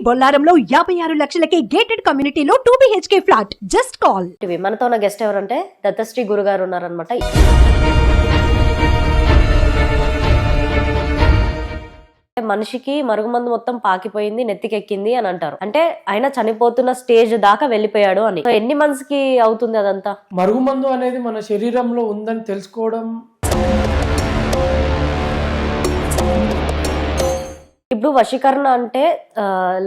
బొల్లారంలో 56 లక్షలకే gated కమ్యూనిటీలో 2 BHK flat. Just call. మనతో ఉన్న గెస్ట్ ఎవరంటే దత్తశ్రీ గురుగారు ఉన్నారనమాట. మనిషికి మరుగుమందు మొత్తం పాకిపోయింది, నెత్తికెక్కింది అని అంటారు. అంటే ఆయన చనిపోతున్న స్టేజ్ దాకా వెళ్ళిపోయాడు అని. ఎన్ని మంత్స్ కి అవుతుంది అదంతా? మరుగుమందు అనేది మన శరీరంలో ఉందని తెలుసుకోవడం. ఇప్పుడు వశీకరణ అంటే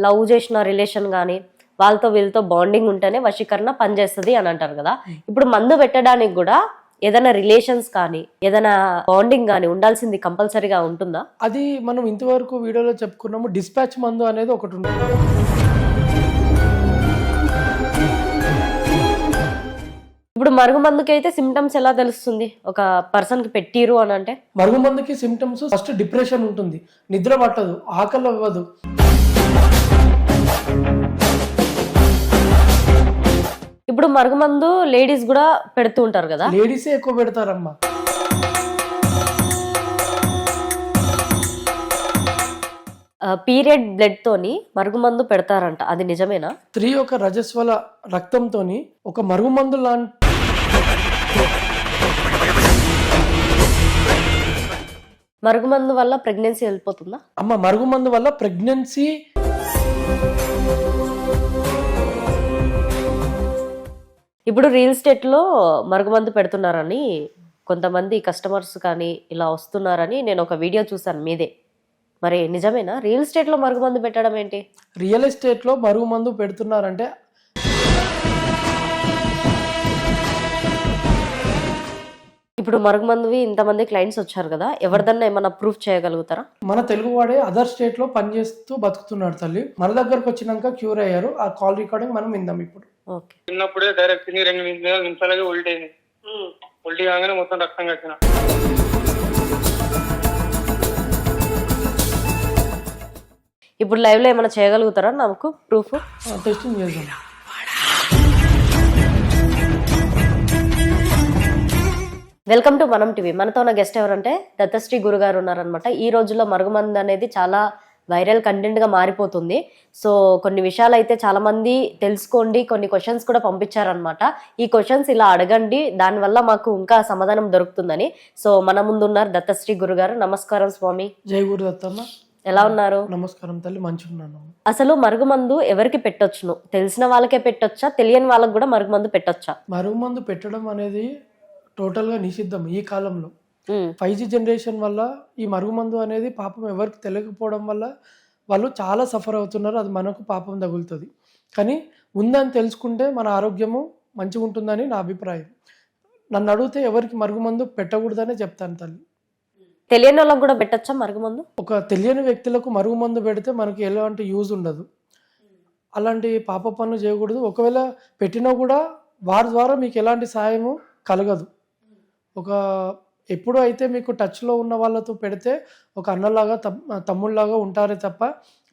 లవ్ చేసిన రిలేషన్ గానీ వాళ్ళతో వీళ్ళతో బాండింగ్ ఉంటేనే వశీకరణ పనిచేస్తుంది అని అంటారు కదా. ఇప్పుడు మందు పెట్టడానికి కూడా ఏదైనా రిలేషన్స్ కానీ ఏదైనా బాండింగ్ కానీ ఉండాల్సింది కంపల్సరీగా ఉంటుందా? అది మనం ఇంతవరకు వీడియోలో చెప్పుకున్నాము. డిస్పాచ్ మందు అనేది ఒకటి ఉంటుంది. ఇప్పుడు మరుగుమందుకి అయితే సిమ్టమ్స్ ఎలా తెలుస్తుంది ఒక పర్సన్ కి పెట్టిరు అని అంటే? మరుగుమందుకి సిమ్టమ్స్ ఫస్ట్ డిప్రెషన్ ఉంటుంది, నిద్ర పట్టదు, ఆకలి అవ్వదు. ఇప్పుడు మరుగుమందు లేడీస్ కూడా పెడుతూ ఉంటారు కదా. లేడీసే ఎక్కువ పెడతారమ్మా. పీరియడ్ బ్లడ్ తోని మరుగుమందు పెడతారంట, అది నిజమేనా? స్త్రీ యొక్క రజస్వల రక్తంతోని ఒక మరుగుమందు లాంటి మరుగుమందు వల్ల ప్రెగ్నెన్సీ వెళ్ళిపోతుందా? అమ్మ, మరుగుమందు వల్ల ప్రెగ్నెన్సీ ఇప్పుడు రియల్ ఎస్టేట్ లో మరుగుమందు పెడుతున్నారని కొంతమంది కస్టమర్స్ కానీ ఇలా వస్తున్నారని నేను ఒక వీడియో చూసాను మీదే. మరి నిజమేనా? రియల్ ఎస్టేట్ లో మరుగుమందు పెట్టడం ఏంటి? రియల్ ఎస్టేట్ లో మరుగుమందు పెడుతున్నారంటే ఇప్పుడు మరుగుమందువి ఇంతమంది క్లయింట్స్ వచ్చారు కదా, ఎవరిదన్నా ఏమన్నా ప్రూఫ్ చేయగలుగుతారా? మన తెలుగు వాడే అదర్ స్టేట్ లో పనిచేస్తూ బతుకుతున్నాడు తల్లి. మన దగ్గరకు వచ్చినాక క్యూర్ అయ్యారు. ఆ కాల్ రికార్డింగ్ మనం విందాం ఇప్పుడు. ఓకే. చిన్నప్పుడే డైరెక్ట్ 2 నిమిషాలకే ఉల్టీ అయింది. ఉల్టీ కాగానే మొత్తం రక్తం కట్టిన. ఇప్పుడు లైవ్ లో ఏమైనా చేయగలుగుతారా నాకు ప్రూఫ్? టెస్టింగ్ చేద్దాం. వెల్కమ్ టు మనం టీవీ. మనతో ఉన్న గెస్ట్ ఎవరంటే దత్తశ్రీ గురుగారు ఉన్నారనమాట. ఈ రోజుల్లో మరుగుమందు అనేది చాలా వైరల్ కంటెంట్ గా మారిపోతుంది. సో కొన్ని విషయాలు అయితే చాలా మంది తెలుసుకోండి, కొన్ని క్వశ్చన్స్ కూడా పంపించారనమాట. ఈ క్వశ్చన్స్ ఇలా అడగండి, దానివల్ల మాకు ఇంకా సమాధానం దొరుకుతుందని. సో మన ముందు ఉన్నారు దత్తశ్రీ గురుగారు. నమస్కారం స్వామి. జై గురు దత్తమ్మ. ఎలా ఉన్నారు? నమస్కారం తల్లి, మంచిగా ఉన్నాను. అసలు మరుగుమందు ఎవరికి పెట్టొచ్చును? తెలిసిన వాళ్ళకే పెట్టొచ్చా, తెలియని వాళ్ళకి కూడా మరుగుమందు పెట్టొచ్చా? మరుగుమందు పెట్టడం అనేది టోటల్ గా నిషిద్ధం ఈ కాలంలో. 5G జనరేషన్ వల్ల ఈ మరుగుమందు అనేది పాపం ఎవరికి తెలియకపోవడం వల్ల వాళ్ళు చాలా సఫర్ అవుతున్నారు. అది మనకు పాపం తగులుతుంది. కానీ ఉందని తెలుసుకుంటే మన ఆరోగ్యము మంచిగా ఉంటుందని నా అభిప్రాయం. నన్ను అడిగితే ఎవరికి మరుగుమందు పెట్టకూడదనే చెప్తాను తల్లి. తెలియని వాళ్ళకి కూడా పెట్టచ్చా మరుగుమందు? ఒక తెలియని వ్యక్తులకు మరుగుమందు పెడితే మనకి ఎలాంటి యూజ్ ఉండదు. అలాంటి పాప పనులు చేయకూడదు. ఒకవేళ పెట్టినా కూడా వారి ద్వారా మీకు ఎలాంటి సాయము కలగదు. ఎప్పుడు అయితే మీకు టచ్లో ఉన్న వాళ్ళతో పెడితే ఒక అన్నలాగా తమ్ముళ్ళలాగా ఉంటారే తప్ప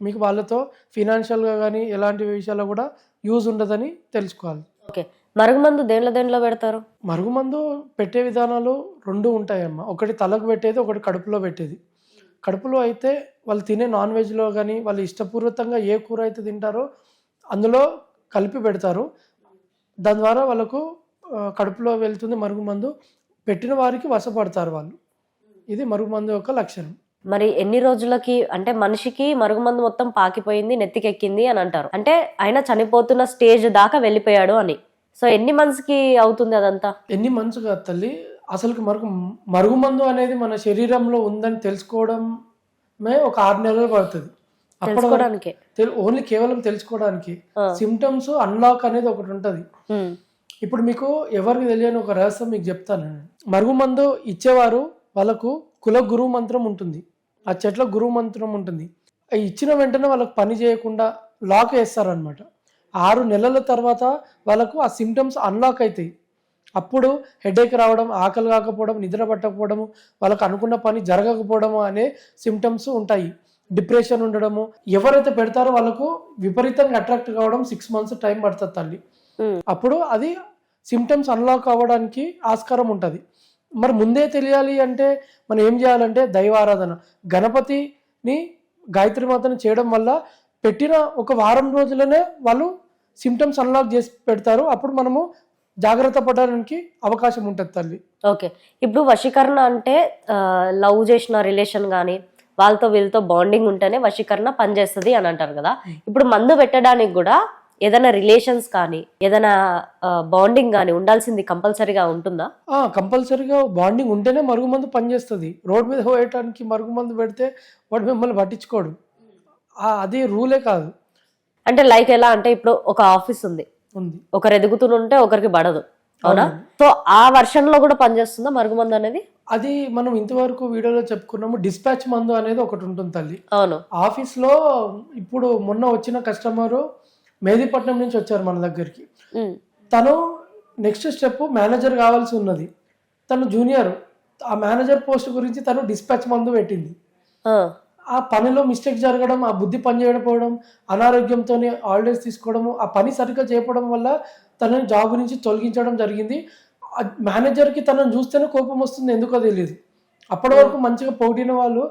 మీకు వాళ్ళతో ఫినాన్షియల్గా కానీ ఎలాంటి విషయాల్లో కూడా యూజ్ ఉండదని తెలుసుకోవాలి. ఓకే. మరుగుమందు దేంట్లో పెడతారు? మరుగుమందు పెట్టే విధానాలు 2 ఉంటాయమ్మా. ఒకటి తలకు పెట్టేది, ఒకటి కడుపులో పెట్టేది. కడుపులో అయితే వాళ్ళు తినే నాన్ వెజ్లో కానీ వాళ్ళు ఇష్టపూర్వకంగా ఏ కూర అయితే తింటారో అందులో కలిపి పెడతారు. దాని ద్వారా వాళ్ళకు కడుపులో వెళ్తుంది మరుగుమందు. పెట్టిన వారికి వశపడతారు వాళ్ళు. ఇది మరుగుమందు యొక్క లక్షణం. మరి ఎన్ని రోజులకి, అంటే మనిషికి మరుగుమందు మొత్తం పాకిపోయింది, నెత్తికెక్కింది అని అంటారు. అంటే ఆయన చనిపోతున్న స్టేజ్ దాకా వెళ్ళిపోయాడు అని. సో ఎన్ని మంత్స్ కి అవుతుంది అదంతా? ఎన్ని మంత్స్ కాదు తల్లి, అసలు మరుగుమందు అనేది మన శరీరంలో ఉందని తెలుసుకోవడమే ఒక 6 నెలలు పడుతుంది. తెలుసుకోవడానికి ఓన్లీ కేవలం తెలుసుకోవడానికి. సిమ్టమ్స్ అన్లాక్ అనేది ఒకటి ఉంటది. ఇప్పుడు మీకు ఎవరికి తెలియని ఒక రహస్యం మీకు చెప్తాను. మరుగుమందు ఇచ్చేవారు వాళ్ళకు కుల గురువు మంత్రం ఉంటుంది, ఆ చెట్ల గురువు మంత్రం ఉంటుంది. అవి ఇచ్చిన వెంటనే వాళ్ళకు పని చేయకుండా లాక్ వేస్తారనమాట. 6 నెలల తర్వాత వాళ్ళకు ఆ సిమ్టమ్స్ అన్లాక్ అవుతాయి. అప్పుడు హెడేక్ రావడం, ఆకలి కాకపోవడం, నిద్ర పట్టకపోవడము, వాళ్ళకు అనుకున్న పని జరగకపోవడము అనే సిమ్టమ్స్ ఉంటాయి. డిప్రెషన్ ఉండడము. ఎవరైతే పెడతారో వాళ్ళకు విపరీతంగా అట్రాక్ట్ కావడం 6 మంత్స్ టైం పడుతుంది తల్లి. అప్పుడు అది సిమ్టమ్స్ అన్లాక్ అవ్వడానికి ఆస్కారం ఉంటుంది. మరి ముందే తెలియాలి అంటే మనం ఏం చేయాలంటే దైవారాధన, గణపతిని గాయత్రి మాతను చేయడం వల్ల పెట్టిన ఒక వారం రోజులనే వాళ్ళు సిమ్టమ్స్ అన్లాక్ చేసి పెడతారు. అప్పుడు మనము జాగ్రత్త పడడానికి అవకాశం ఉంటుంది తల్లి. ఓకే, ఇప్పుడు వశీకరణ అంటే లవ్ చేసిన రిలేషన్ కానీ వాళ్ళతో వీళ్ళతో బాండింగ్ ఉంటేనే వశీకరణ పనిచేస్తుంది అని అంటారు కదా. ఇప్పుడు మందు పెట్టడానికి కూడా ఏదైనా రిలేషన్స్ కానీ ఏదైనా బాండింగ్ కానీ ఉండాల్సింది కంపల్సరీగా ఉంటుందా? కంపల్సరీగా బాండింగ్ ఉంటేనే మరుగుమందు పనిచేస్తుంది. రోడ్ మీద పోయటానికి మరుగుమందు పెడితే వాడు మిమ్మల్ని పట్టించుకోడు, అది రూలే కాదు. అంటే లైక్ ఎలా అంటే ఇప్పుడు ఒక ఆఫీస్ ఉంది, ఒకరు ఎదుగుతుంటే ఒకరికి పడదు, అవునా? సో ఆ వర్షన్ లో కూడా పనిచేస్తుందా మరుగుమందు అనేది? అది మనం ఇంతవరకు వీడియోలో చెప్పుకున్నాము. డిస్పాచ్ మందు అనేది ఒకటి ఉంటుంది తల్లి. అవును. ఆఫీస్ లో ఇప్పుడు మొన్న వచ్చిన కస్టమరు మేదీపట్నం నుంచి వచ్చారు మన దగ్గరికి. తను నెక్స్ట్ స్టెప్ మేనేజర్ కావాల్సి ఉన్నది. తను జూనియర్, ఆ మేనేజర్ పోస్ట్ గురించి తను డిస్పాచ్ మందు పెట్టింది. ఆ పనిలో మిస్టేక్ జరగడం, ఆ బుద్ధి పని చేయకపోవడం, అనారోగ్యంతో హాలిడేస్ తీసుకోవడము, ఆ పని సరిగ్గా చేయడం వల్ల తనని జాబ్ నుంచి తొలగించడం జరిగింది. మేనేజర్కి తనను చూస్తేనే కోపం వస్తుంది, ఎందుకో తెలియదు. అప్పటి వరకు మంచిగా పోటీన వాళ్ళు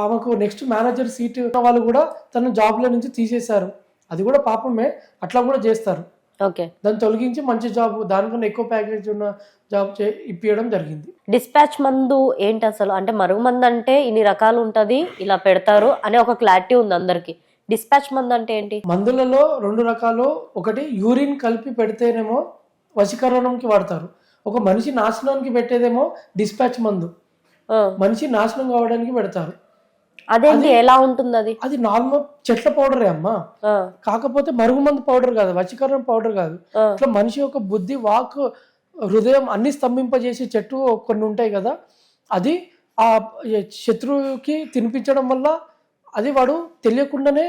ఆమెకు నెక్స్ట్ మేనేజర్ సీట్ ఉన్న వాళ్ళు కూడా తన జాబ్లో నుంచి తీసేశారు. అది కూడా పాపమే, అట్లా కూడా చేస్తారు. ఓకే, దాన్ని తొలగించి మంచి జాబ్, దానికన్నా ఎక్కువ ప్యాకేజ్ ఉన్న జాబ్ ఇప్పించడం జరిగింది. డిస్పాచ్ మందు ఏంటి అసలు? అంటే మరుగు మందు అంటే ఇన్ని రకాలు ఉంటది, ఇలా పెడతారు అనే ఒక క్లారిటీ ఉంది అందరికి. డిస్పాచ్ మందు అంటే ఏంటి? మందులలో 2 రకాలు. ఒకటి యూరిన్ కలిపి పెడితేనేమో వశీకరణంకి వాడతారు. ఒక మనిషి నాశనానికి పెట్టేదేమో డిస్పాచ్ మందు, మనిషి నాశనం కావడానికి పెడతారు. అదేంటి, ఎలా ఉంటుంది అది? అది నార్మల్ చెట్ల పౌడరే అమ్మా, కాకపోతే మరుగుమందు పౌడర్ కాదు, వశీకరణం పౌడర్ కాదు. ఇట్లా మనిషి యొక్క బుద్ధి, వాక్, హృదయం అన్ని స్తంభింపజేసే చెట్టు కొన్ని ఉంటాయి కదా, అది ఆ శత్రువుకి తినిపించడం వల్ల అది వాడు తెలియకుండానే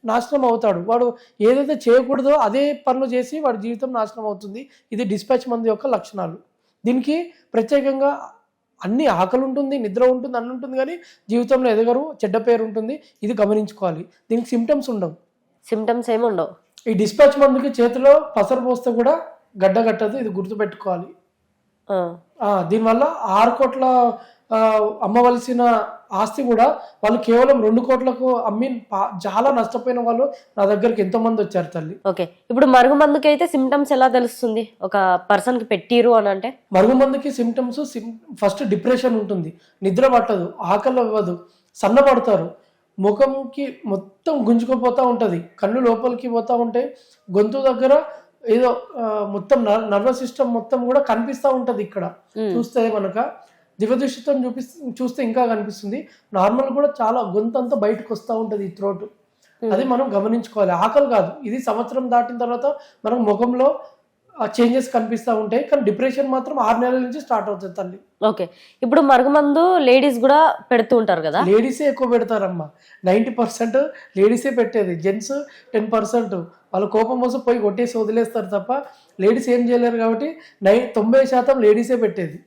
నాశనం అవుతాడు. వాడు ఏదైతే చేయకూడదో అదే పనులు చేసి వాడి జీవితం నాశనం అవుతుంది. ఇది డిస్పాచ్ మందు యొక్క లక్షణాలు. దీనికి ప్రత్యేకంగా అన్ని ఆకలి ఉంటుంది, నిద్ర ఉంటుంది, అన్ని ఉంటుంది, కానీ జీవితంలో ఎదగరు, చెడ్డ పేరు ఉంటుంది. ఇది గమనించుకోవాలి. దీనికి సిమ్టమ్స్ ఉండవు. సిమ్టమ్స్ ఏమి ఉండవు. ఈ డిస్పాచ్ మందుకి చేతిలో పసరు పోస్తే కూడా గడ్డ కట్టదు, ఇది గుర్తుపెట్టుకోవాలి. దీనివల్ల 6 కోట్ల అమ్మవలసిన ఆస్తి కూడా వాళ్ళు కేవలం 2 కోట్లకు అమ్మి చాలా నష్టపోయిన వాళ్ళు నా దగ్గరికి ఎంతో మంది వచ్చారు తల్లి. ఓకే, ఇప్పుడు మరుగు మందుకి అయితే సిమ్టమ్స్ ఎలా తెలుస్తుంది ఒక పర్సన్ కి పెట్టిరు అని అంటే? మరుగు మందుకి సిమ్టమ్స్ ఫస్ట్ డిప్రెషన్ ఉంటుంది, నిద్ర పట్టదు, ఆకలి అవ్వదు, సన్నపడతారు, ముఖంకి మొత్తం గుంజుకుపోతూ ఉంటుంది, కళ్ళు లోపలికి పోతూ ఉంటాయి, గొంతు దగ్గర ఏదో మొత్తం నర్వస్ సిస్టమ్ మొత్తం కూడా కనిపిస్తూ ఉంటుంది. ఇక్కడ చూస్తే మనక దివ్యదృష్టితో చూస్తే ఇంకా కనిపిస్తుంది. నార్మల్ కూడా చాలా గొంతు అంతా బయటకు వస్తూ ఉంటుంది, ఈ థ్రోట్. అది మనం గమనించుకోవాలి. ఆకలి కాదు, ఇది సంవత్సరం దాటిన తర్వాత మనం ముఖంలో చేంజెస్ కనిపిస్తూ ఉంటాయి, కానీ డిప్రెషన్ మాత్రం 6 నెలల నుంచి స్టార్ట్ అవుతుంది తల్లి. ఓకే, ఇప్పుడు మరుగుమందు లేడీస్ కూడా పెడుతూ ఉంటారు కదా? లేడీసే ఎక్కువ పెడతారమ్మా. 90% లేడీసే పెట్టేది, జెంట్స్ 10%. వాళ్ళ కోపం కోసం పోయి కొట్టేసి వదిలేస్తారు తప్ప లేడీస్ ఏం చేయలేరు. కాబట్టి 90% లేడీసే పెట్టేది.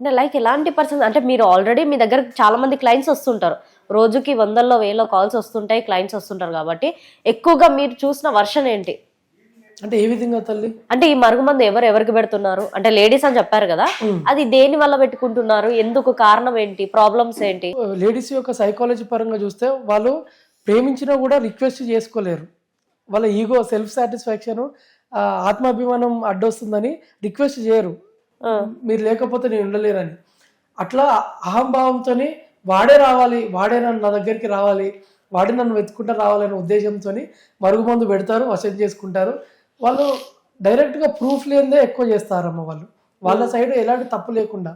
అంటే లైక్ ఎలాంటి పర్సన్స్ అంటే, మీరు ఆల్రెడీ మీ దగ్గర చాలా మంది క్లయింట్స్ వస్తుంటారు, రోజుకి 100లో 1000లో కాల్స్ వస్తుంటాయి, క్లయింట్స్ వస్తుంటారు, కాబట్టి ఎక్కువగా మీరు చూసిన వర్షన్ ఏంటి? అంటే ఏ విధంగా తల్లి? అంటే ఈ మరుగుమందు ఎవరికి పెడుతున్నారు అంటే లేడీస్ అని చెప్పారు కదా, అది దేని వల్ల పెట్టుకుంటున్నారు, ఎందుకు, కారణం ఏంటి, ప్రాబ్లమ్స్ ఏంటి? లేడీస్ యొక్క సైకాలజీ పరంగా చూస్తే వాళ్ళు ప్రేమించినా కూడా రిక్వెస్ట్ చేసుకోలేరు. వాళ్ళ ఈగో, సెల్ఫ్ సాటిస్ఫాక్షన్, ఆత్మాభిమానం అడ్డొస్తుందని రిక్వెస్ట్ చేయరు. మీరు లేకపోతే నేను ఉండలేనని. అట్లా అహంభావంతో వాడే రావాలి, వాడే నా దగ్గరికి రావాలి, వాడే నన్ను వెతుకుంటూ రావాలనే ఉద్దేశంతో మరుగుమందు పెడతారు, వశం చేసుకుంటారు. వాళ్ళు డైరెక్ట్గా ప్రూఫ్ లేనిదే ఎక్కువ చేస్తారమ్మ. వాళ్ళ సైడ్ ఎలాంటి తప్పు లేకుండా,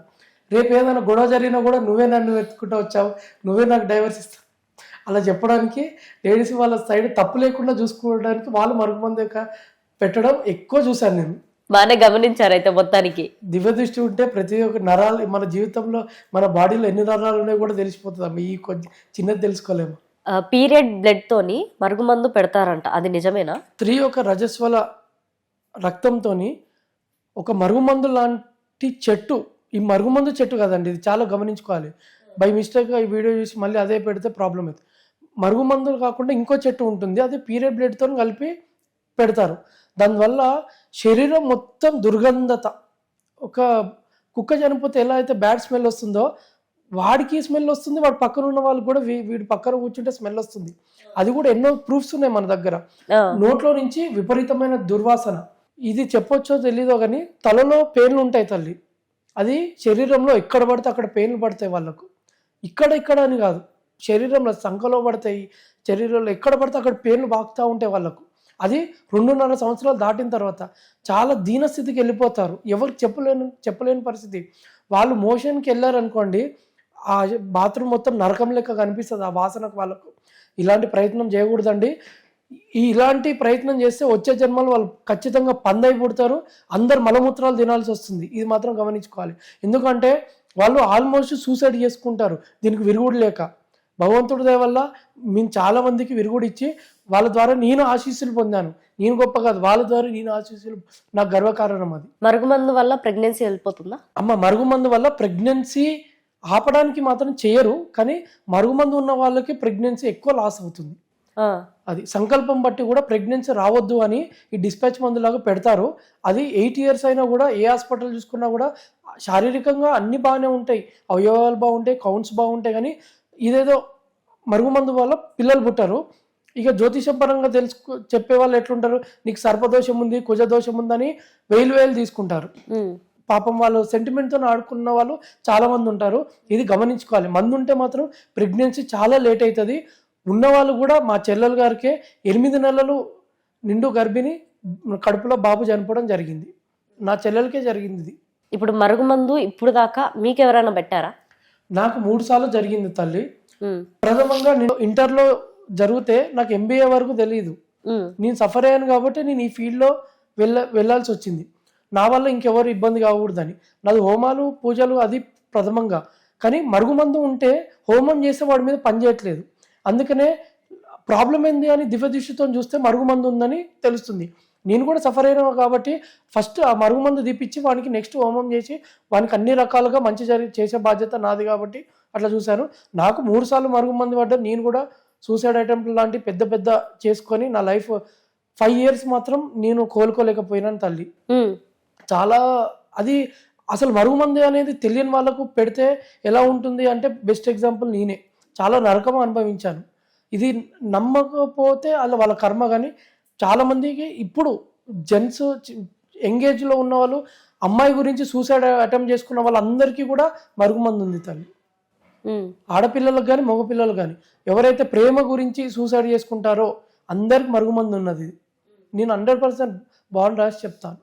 రేపు ఏదైనా గొడవ జరిగినా కూడా నువ్వే నన్ను వెతుకుంటూ వచ్చావు, నువ్వే నాకు డైవర్స్ ఇస్తావు అలా చెప్పడానికి లేడీస్ వాళ్ళ సైడ్ తప్పు లేకుండా చూసుకోవడానికి వాళ్ళు మరుగుమందు పెట్టడం ఎక్కువ చూశాను నేను. బాగానే గమనించారు అయితే మొత్తానికి. దివ్య దృష్టి ఉంటే ప్రతి ఒక్క నరాలు, మన జీవితంలో మన బాడీలో ఎన్ని నరాలు ఉన్నాయో కూడా తెలిసిపోతుంది అమ్మ. ఈ కొంచెం చిన్నది తెలుసుకోలేము. పీరియడ్ బ్లడ్ తోని మరుగుమందు పెడతారంట, అది నిజమేనా? స్త్రీ యొక్క రజస్వల రక్తంతో ఒక మరుగుమందు లాంటి చెట్టు, ఈ మరుగుమందు చెట్టు కదండి, ఇది చాలా గమనించుకోవాలి. బై మిస్టేక్గా ఈ వీడియో చూసి మళ్ళీ అదే పెడితే ప్రాబ్లం అవుతుంది. మరుగుమందులు కాకుండా ఇంకో చెట్టు ఉంటుంది, అది పీరియడ్ బ్లడ్తో కలిపి పెడతారు. దానివల్ల శరీరం మొత్తం దుర్గంధత, ఒక కుక్క చనిపోతే ఎలా అయితే బ్యాడ్ స్మెల్ వస్తుందో వాడికి స్మెల్ వస్తుంది, వాడు పక్కన ఉన్న వాళ్ళు కూడా వీడి పక్కన కూర్చుంటే స్మెల్ వస్తుంది. అది కూడా ఎన్నో ప్రూఫ్స్ ఉన్నాయి మన దగ్గర. నోట్లో నుంచి విపరీతమైన దుర్వాసన. ఇది చెప్పొచ్చో తెలీదో కానీ తలలో పెయిన్లు ఉంటాయి తల్లి. అది శరీరంలో ఎక్కడ పడితే అక్కడ పెయిన్లు పడతాయి వాళ్ళకు. ఇక్కడ అని కాదు, శరీరంలో సంఖలో పడతాయి, శరీరంలో ఎక్కడ పడితే అక్కడ పెయిన్లు బాగుతూ ఉంటాయి వాళ్ళకు. అది 2.5 సంవత్సరాలు దాటిన తర్వాత చాలా దీనస్థితికి వెళ్ళిపోతారు. ఎవరికి చెప్పలేని పరిస్థితి. వాళ్ళు మోషన్కి వెళ్ళారనుకోండి, ఆ బాత్రూమ్ మొత్తం నరకం లెక్క కనిపిస్తుంది ఆ వాసనకు వాళ్ళకు. ఇలాంటి ప్రయత్నం చేయకూడదండి. ఇలాంటి ప్రయత్నం చేస్తే వచ్చే జన్మలు వాళ్ళు ఖచ్చితంగా పందై పుడతారు, అందరు మలమూత్రాలు తినాల్సి వస్తుంది. ఇది మాత్రం గమనించుకోవాలి. ఎందుకంటే వాళ్ళు ఆల్మోస్ట్ సూసైడ్ చేసుకుంటారు దీనికి విరుగుడు లేక. భగవంతుడి దయ వల్ల మేము చాలా మందికి విరుగుడు ఇచ్చి వాళ్ళ ద్వారా నేను ఆశీస్సులు పొందాను. నేను గొప్ప కాదు, వాళ్ళ ద్వారా నేను ఆశీస్సులు, నాకు గర్వకారణం అది. మరుగుమందు వల్ల ప్రెగ్నెన్సీ వెళ్ళిపోతుందా? అమ్మ, మరుగుమందు వల్ల ప్రెగ్నెన్సీ ఆపడానికి మాత్రం చేయరు, కానీ మరుగుమందు ఉన్న వాళ్ళకి ప్రెగ్నెన్సీ ఎక్కువ లాస్ అవుతుంది. అది సంకల్పం బట్టి కూడా ప్రెగ్నెన్సీ రావద్దు అని ఈ డిస్పాచ్ మందులాగా పెడతారు. అది 8 years అయినా కూడా ఏ హాస్పిటల్ చూసుకున్నా కూడా శారీరకంగా అన్ని బాగానే ఉంటాయి, అవయవాలు బాగుంటాయి, కౌంట్స్ బాగుంటాయి. కానీ ఇదేదో మరుగుమందు వల్ల పిల్లలు పుట్టారు. ఇక జ్యోతిషం పరంగా చెప్పే వాళ్ళు ఎట్లుంటారు, నీకు సర్పదోషం ఉంది, కుజదోషం ఉందని వేలు తీసుకుంటారు. పాపం వాళ్ళు సెంటిమెంట్తో ఆడుకున్న వాళ్ళు చాలా మంది ఉంటారు. ఇది గమనించుకోవాలి. మందు ఉంటే మాత్రం ప్రెగ్నెన్సీ చాలా లేట్ అవుతుంది. ఉన్నవాళ్ళు కూడా, మా చెల్లెలు గారికే 8 నెలలు నిండు గర్భిణి, కడుపులో బాబు చనిపోవడం జరిగింది. నా చెల్లెలకే జరిగింది ఇది. ఇప్పుడు మరుగుమందు ఇప్పుడు దాకా మీకు ఎవరైనా పెట్టారా? నాకు 3 సార్లు జరిగింది తల్లి. ప్రథమంగా నేను ఇంటర్లో జరిగితే నాకు MBA వరకు తెలియదు. నేను సఫర్ అయ్యాను కాబట్టి నేను ఈ ఫీల్డ్లో వెళ్ళాల్సి వచ్చింది. నా వల్ల ఇంకెవరు ఇబ్బంది కాకూడదని. నాది హోమాలు పూజలు అది ప్రథమంగా. కానీ మరుగుమందు ఉంటే హోమం చేస్తే వాడి మీద పని చేయట్లేదు. అందుకనే ప్రాబ్లం ఏంది అని దివ్య దృష్టితో చూస్తే మరుగుమందు ఉందని తెలుస్తుంది. నేను కూడా సఫర్ అయినా కాబట్టి ఫస్ట్ ఆ మరుగుమందు తీపిచ్చి వానికి నెక్స్ట్ హోమం చేసి వానికి అన్ని రకాలుగా మంచి చేసే బాధ్యత నాది కాబట్టి అట్లా చూశాను. నాకు 3 సార్లు మరుగుమందు పడ్డా. నేను కూడా సూసైడ్ అటెంప్ట్ లాంటి పెద్ద చేసుకొని నా లైఫ్ 5 years మాత్రం నేను కోలుకోలేకపోయినాను తల్లి. చాలా అది అసలు మరుగుమందు అనేది తెలియని వాళ్ళకు పెడితే ఎలా ఉంటుంది అంటే బెస్ట్ ఎగ్జాంపుల్ నేనే. చాలా నరకం అనుభవించాను. ఇది నమ్మకపోతే అలా వాళ్ళ కర్మ. కానీ చాలామందికి ఇప్పుడు జెంట్స్ ఎంగేజ్లో ఉన్న వాళ్ళు, అమ్మాయి గురించి సూసైడ్ అటెంప్ట్ చేసుకున్న వాళ్ళందరికీ కూడా మరుగుమందు ఉంది తల్లి. ఆడపిల్లలకు కానీ మగపిల్లలు కానీ ఎవరైతే ప్రేమ గురించి సూసైడ్ చేసుకుంటారో అందరికి మరుగుమందు ఉన్నది. నేను 100% బాండ్ రాసి చెప్తాను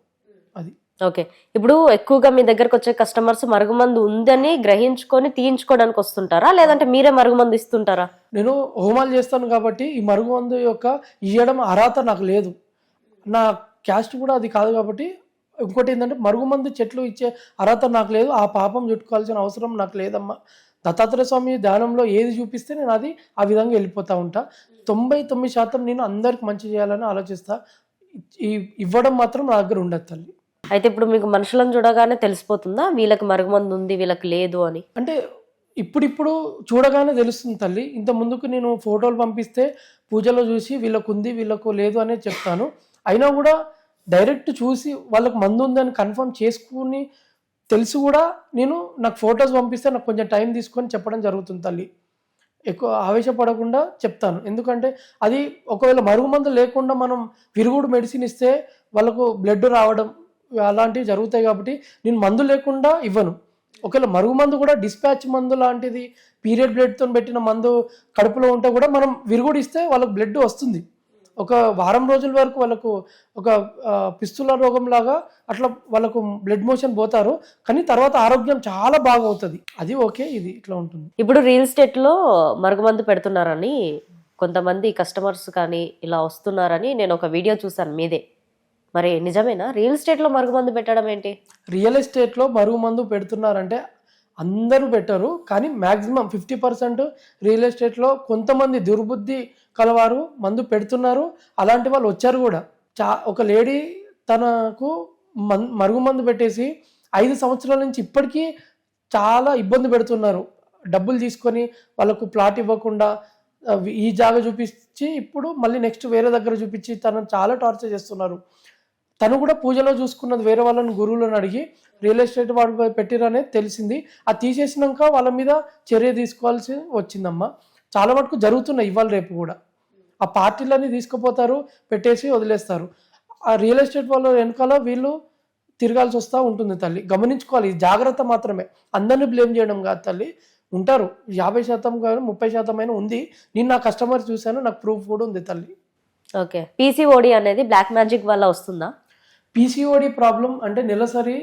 అది. ఓకే, ఇప్పుడు ఎక్కువగా మీ దగ్గరకు వచ్చే కస్టమర్స్ మరుగుమందు ఉందని గ్రహించుకొని తీయించుకోవడానికి వస్తుంటారా, లేదంటే మీరే మరుగుమందు ఇస్తుంటారా? నేను హోమాలు చేస్తాను కాబట్టి ఈ మరుగుమందు యొక్క ఇవ్వడం అర్హత నాకు లేదు. నా క్యాస్ట్ కూడా అది కాదు కాబట్టి. ఇంకోటి ఏంటంటే మరుగుమందు చెట్లు ఇచ్చే అర్హత నాకు లేదు. ఆ పాపం చుట్టుకోవాల్సిన అవసరం నాకు లేదమ్మా. దత్తాత్రేయ స్వామి ధ్యానంలో ఏది చూపిస్తే నేను అది ఆ విధంగా వెళ్ళిపోతూ ఉంటా. 99% నేను అందరికి మంచి చేయాలని ఆలోచిస్తా. ఇవ్వడం మాత్రం నా దగ్గర ఉండదు తల్లి. అయితే ఇప్పుడు మీకు మనుషులను చూడగానే తెలిసిపోతుందా వీళ్ళకి మరుగుమందు ఉంది వీళ్ళకి లేదు అని? అంటే ఇప్పుడు చూడగానే తెలుస్తుంది తల్లి. ఇంత ముందుకు నేను ఫోటోలు పంపిస్తే పూజలో చూసి వీళ్ళకు ఉంది వీళ్ళకు లేదు అనేది చెప్తాను. అయినా కూడా డైరెక్ట్ చూసి వాళ్ళకు మందు ఉందని కన్ఫర్మ్ చేసుకుని తెలిసి కూడా నాకు ఫొటోస్ పంపిస్తే నాకు కొంచెం టైం తీసుకొని చెప్పడం జరుగుతుంది తల్లి. ఎక్కువ ఆవేశపడకుండా చెప్తాను. ఎందుకంటే అది ఒకవేళ మరుగుమందు లేకుండా మనం విరుగుడు మెడిసిన్ ఇస్తే వాళ్ళకు బ్లడ్ రావడం అలాంటివి జరుగుతాయి కాబట్టి నేను మందు లేకుండా ఇవ్వను. ఒకవేళ మరుగుమందు కూడా డిస్పాచ్ మందు లాంటిది పీరియడ్ బ్లడ్తో పెట్టిన మందు కడుపులో ఉంటే కూడా మనం విరుగుడు ఇస్తే వాళ్ళకు బ్లడ్ వస్తుంది. ఒక వారం రోజుల వరకు వాళ్ళకు ఒక పిస్తుల రోగం లాగా అట్లా వాళ్ళకు బ్లడ్ మోషన్ పోతారు. కానీ తర్వాత ఆరోగ్యం చాలా బాగా అవుతుంది. అది ఓకే, ఇది ఇట్లా ఉంటుంది. ఇప్పుడు రియల్ ఎస్టేట్ లో మరుగుమందు పెడుతున్నారని కొంతమంది కస్టమర్స్ కానీ ఇలా వస్తున్నారని నేను ఒక వీడియో చూసాను మీదే. మరి నిజమేనా రియల్ ఎస్టేట్ లో మరుగుమందు పెట్టడం ఏంటి? రియల్ ఎస్టేట్ లో మరుగుమందు పెడుతున్నారంటే అందరూ పెట్టరు, కానీ మ్యాక్సిమం 50% రియల్ ఎస్టేట్లో కొంతమంది దుర్బుద్ధి కలవారు మందు పెడుతున్నారు. అలాంటి వాళ్ళు వచ్చారు కూడా. ఒక లేడీ తనకు మరుగుమందు పెట్టేసి 5 సంవత్సరాల నుంచి ఇప్పటికీ చాలా ఇబ్బంది పెడుతున్నారు. డబ్బులు తీసుకొని వాళ్ళకు ప్లాట్ ఇవ్వకుండా ఈ జాగా చూపించి ఇప్పుడు మళ్ళీ నెక్స్ట్ వేరే దగ్గర చూపించి తనను చాలా టార్చర్ చేస్తున్నారు. తను కూడా పూజలో చూసుకున్నది వేరే వాళ్ళని గురువులను అడిగి రియల్ ఎస్టేట్ వాడు పెట్టిరనేది తెలిసింది. అది తీసేసినాక వాళ్ళ మీద చర్య తీసుకోవాల్సి వచ్చిందమ్మా. చాలా మటుకు జరుగుతున్నాయి ఇవాళ రేపు కూడా. ఆ పార్టీలన్నీ తీసుకుపోతారు, పెట్టేసి వదిలేస్తారు. ఆ రియల్ ఎస్టేట్ వాళ్ళ వెనకాల వీళ్ళు తిరగాల్సి వస్తూ ఉంటుంది తల్లి. గమనించుకోవాలి, ఈ జాగ్రత్త మాత్రమే, అందరినీ బ్లేమ్ చేయడం కాదు తల్లి. ఉంటారు 50% కానీ 30% అయినా ఉంది. నేను నా కస్టమర్ చూశాను, నాకు ప్రూఫ్ కూడా ఉంది తల్లి. ఓకే, పీసీఓడి అనేది బ్లాక్ మ్యాజిక్ వల్ల వస్తుందా? పీసీఓడి ప్రాబ్లం అంటే నెలసరి